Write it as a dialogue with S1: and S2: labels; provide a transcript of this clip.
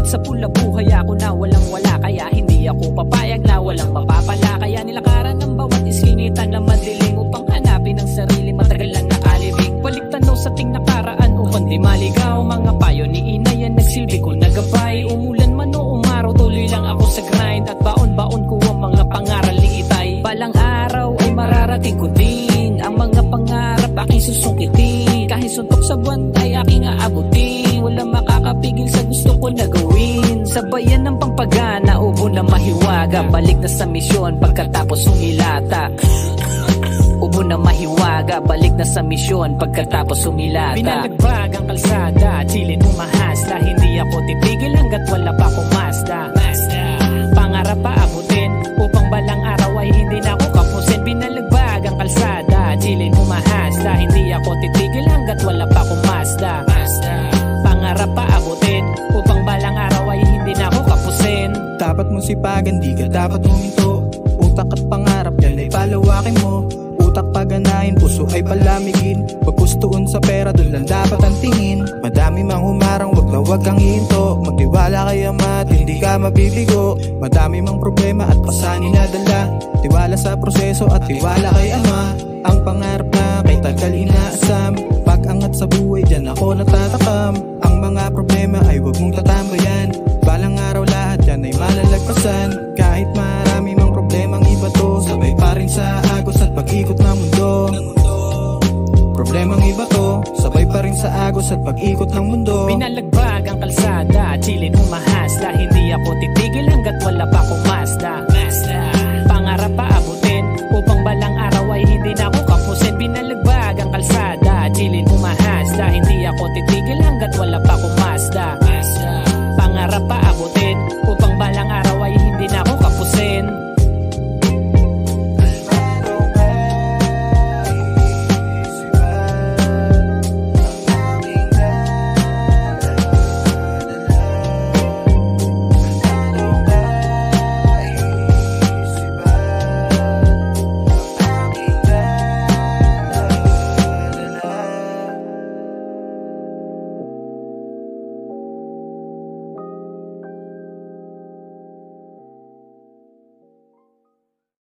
S1: sa pula buhay ako na walang wala, kaya hindi ako papayag na walang mapapala. Kaya nilakaran ng bawat iskinita na madilim upang hanapin ang sarili, matagal lang nakalibing. Balik tanaw sa ting nakaraan upang di maligaw. Mga payo ni ina yan nagsilbi ko nagabay. Umulan man o umaraw, tuloy lang ako sa grind. At baon-baon ko ang mga pangaral ni itay. Balang araw ay mararating ko din ang mga pangarap aking susungkitin. Kahit suntok sa buwan ay aking aabutin. Walang makakapigil sa gusto ko na gawin. Sabayan ng pampagana, ubo na mahiwaga. Balik na sa misyon pagkatapos humilata. Ubo na mahiwaga, balik na sa misyon pagkatapos humilata. Pinalagbag ang kalsada, chilin humahasla. Hindi ako titigil hanggat wala pa akong Mazda. Pangarap pa abutin upang balang araw ay hindi na ako kapusin. Pinalagbag ang kalsada, chilin humahasla. Hindi ako titigil hanggat wala pa akong Mazda. Pangarap pa abutin upang balang araw ay hindi na ako kapusin.
S2: Dapat mong sipagan, di ka dapat huminto. Utak at pangarap, yan ay palawakin mo. Utak paganahin, puso ay palamigin. Pagpustuon sa pera, doon lang dapat ang tingin. Madami mang humarang, wag kang hihinto. Magtiwala kay Ama at hindi ka mabibigo. Madami mang problema at pasanin na dala. Tiwala sa proseso at tiwala kay Ama. Ang pangarap na kay tagal inaasam. Pag-angat sa buhay, dyan ako natatakam. Ang mga problema ay wag mong tatambayan. Balang araw lahat yan ay malalagpasan. Kahit marami mang problemang iba to, sabay pa rin sa agos at pag-ikot ng mundo. Problemang iba to, sabay pa rin sa agos at pag-ikot ng mundo.
S1: Pinalagbag ang kalsada, chilin humahasla. Hindi ako titigil hanggat wala pa akong Mazda.